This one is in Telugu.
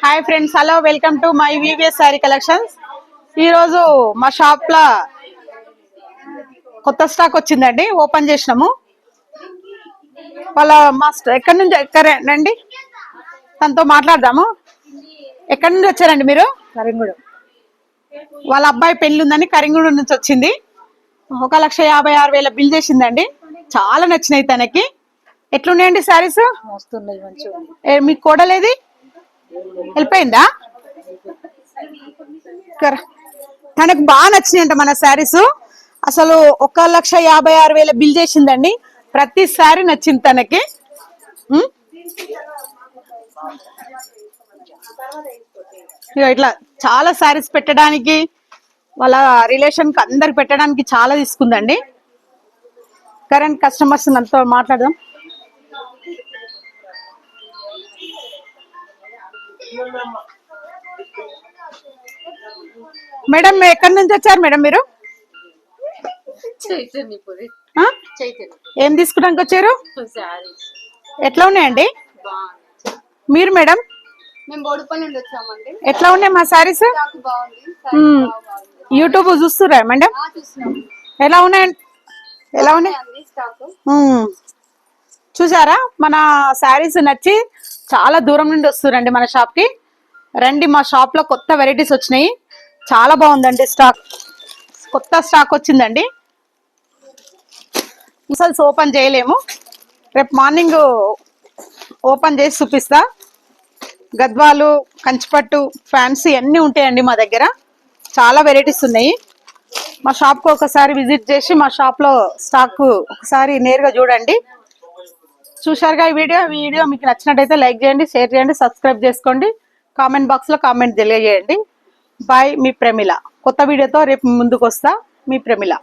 Hi friends, hello, welcome to my VVS sorry collections. ఈరోజు మా షాప్ లో కొత్త స్టాక్ వచ్చిందండి, ఓపెన్ చేసినాము. వాళ్ళ మాస్టర్ ఎక్కడి నుంచి రండి, తనతో మాట్లాడదాము. ఎక్కడి నుంచి వచ్చారండి మీరు? కరింగూడెం. వాళ్ళ అబ్బాయి పెళ్లి ఉందని కరింగూడెం నుంచి వచ్చింది. 1,56,000 బిల్ చేసిందండి. చాలా నచ్చినాయి తనకి. ఎట్లున్నాయండి శారీస్? వస్తున్నాయి మంచిగా. మీ కోడలేది వెళ్ళిపోయిందా? తనకు బాగా నచ్చినాయంట మన శారీస్. అసలు 1,56,000 బిల్ చేసిందండి. ప్రతి శారీ నచ్చింది తనకి. ఇట్లా చాలా శారీస్ పెట్టడానికి, వాళ్ళ రిలేషన్ కి అందరికి పెట్టడానికి చాలా తీసుకుందండి. కరెంట్ కస్టమర్స్ అంతా మాట్లాడదాం. మేడం, ఎక్కడి నుంచి వచ్చారు మేడం మీరు? ఏం తీసుకోవడానికి వచ్చారు? ఎట్లా ఉన్నాయండి? మీరు మేడం? మేము బోడుపల్లి నుండి వచ్చామండి. ఎట్లా ఉన్నాయి మా శారీస్? YouTube చూస్తురా madam? ఎలా ఉన్నాయండి? ఎలా ఉన్నాయి చూసారా? మన శారీస్ నచ్చి చాలా దూరం నుండి వస్తురండి మన షాప్ కి. రండి, మా షాప్ లో కొత్త వెరైటీస్ వచ్చినాయి. చాలా బాగుందండి స్టాక్. కొత్త స్టాక్ వచ్చిందండి. మిసల్స్ ఓపెన్ చేయలేము, రేపు మార్నింగ్ ఓపెన్ చేసి చూపిస్తా. గద్వాలు, కంచిపట్టు, ఫ్యాన్సీ అన్నీ ఉంటాయండి మా దగ్గర. చాలా వెరైటీస్ ఉన్నాయి. మా షాప్కు ఒకసారి విజిట్ చేసి మా షాప్లో స్టాక్ ఒకసారి నేరుగా చూడండి. చూశారుగా ఈ వీడియో మీకు నచ్చినట్టయితే లైక్ చేయండి, షేర్ చేయండి, సబ్స్క్రైబ్ చేసుకోండి. కామెంట్ బాక్స్లో కామెంట్ తెలియజేయండి. బాయ్, మీ ప్రమిళ. కొత్త వీడియోతో రేపు ముందుకు వస్తా. మీ ప్రమిళ.